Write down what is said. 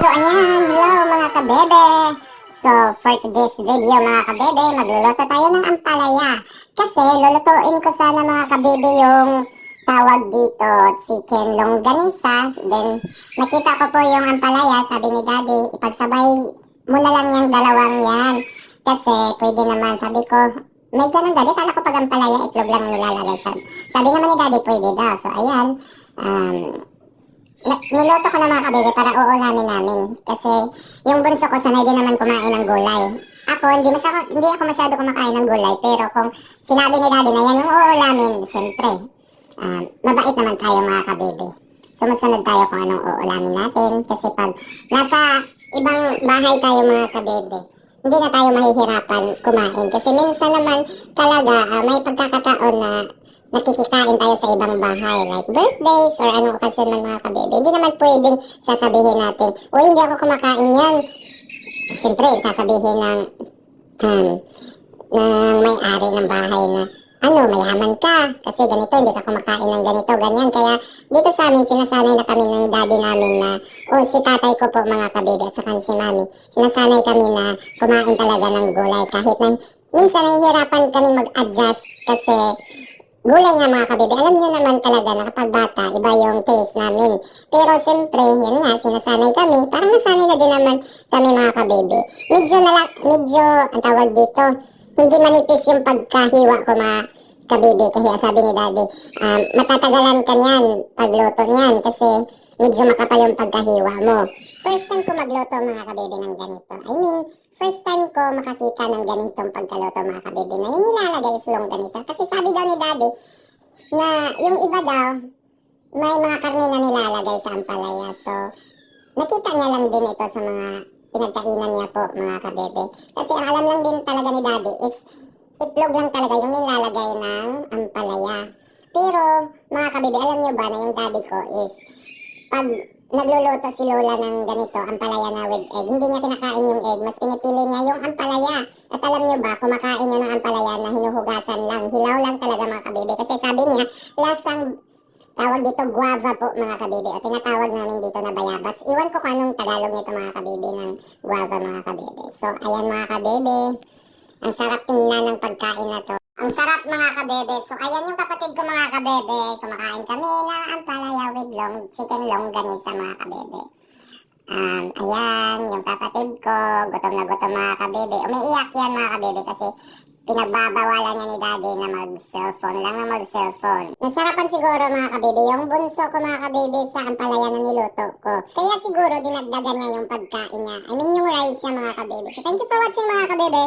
ayan, hello mga kabebe. So, for today's video mga kabebe, magluluto tayo ng ampalaya. Kasi lulutuin ko sana mga kabebe yung tawag dito, chicken longganisa. Then, nakita ko po yung ampalaya, sabi ni daddy, ipagsabay mo na lang yung dalawang yan. Kasi pwede naman, sabi ko, may ganun daddy, kala ko pag ampalaya, itlog lang nilalagay. Sabi naman ni daddy, pwede daw. So, ayan, niloto ko na mga kabebe para uulamin namin. Kasi yung bunso ko sanay din naman kumain ng gulay. Ako, hindi ako masyado kumakain ng gulay. Pero kung sinabi ni daddy na yan yung uulamin, syempre, mabait naman tayo mga kabebe. Sumusunod tayo kung anong uulamin natin. Kasi pag nasa ibang bahay tayo mga kabebe, hindi na tayo mahihirapan kumain. Kasi minsan naman talaga may pagkakataon na nakikikain tayo sa ibang bahay, like birthdays or anong okasyon man mga kabebe. Hindi naman pwedeng sasabihin natin, o hindi ako kumakain yan. Siyempre, sasabihin ng may-ari ng bahay na, mayaman ka, kasi ganito, hindi ka kumakain ng ganito, ganyan. Kaya dito sa amin, sinasanay na kami ng daddy namin na, si tatay ko po mga kabebe at saka si mami, sinasanay kami na kumain talaga ng gulay. Kahit na minsan nahihirapan kami mag-adjust kasi gulay nga mga kabebe, alam nyo naman talaga na kapag bata, iba yung taste namin. Pero siyempre, yan nga, sinasanay kami. Parang nasanay na din naman kami mga kabebe. Medyo, ang tawag dito, hindi manipis yung pagkahiwa ko mga kabebe. Kaya sabi ni daddy, matatagalan ka niyan, pagluto niyan, kasi medyo makapal yung pagkahiwa mo. First time ko magluto mga kabebe ng ganito. First time ko makakita ng ganitong pagkaluto mga kabebe na yung nilalagay is longganisa. Kasi sabi daw ni daddy na yung iba daw may mga karne na nilalagay sa ampalaya. So, nakita niya lang din ito sa mga pinagkainan niya po mga kabebe. Kasi ang alam lang din talaga ni daddy is itlog lang talaga yung nilalagay ng ampalaya. Pero mga kabebe, alam niyo ba na yung daddy ko is pag nagluluto si Lola ng ganito, ampalaya na with egg, hindi niya kinakain yung egg, mas pinipili niya yung ampalaya. At alam niyo ba, kumakain niya ng ampalaya na hinuhugasan lang, hilaw lang talaga mga kabebe. Kasi sabi niya, lasang tawag dito guava po mga kabebe, o tinatawag namin dito na bayabas. Iwan ko kung anong Tagalog nito mga kabebe ng guava mga kabebe. So ayan mga kabebe, ang sarap tingnan ng pagkain na to. Ang sarap mga kabebe. So ayan yung kapatid ko mga kabebe. Kumakain kami ng ampalaya with chicken longganisa mga kabebe. Ayan, yung kapatid ko, gutom na gutom mga kabebe. Umiiyak yan mga kabebe kasi pinagbabawalan niya ni daddy na mag-cellphone. Nasarapan siguro mga kabebe yung bunso ko mga kabebe sa ampalaya na niluto ko. Kaya siguro dinagdagan niya yung pagkain niya. Yung rice niya mga kabebe. So thank you for watching mga kabebe.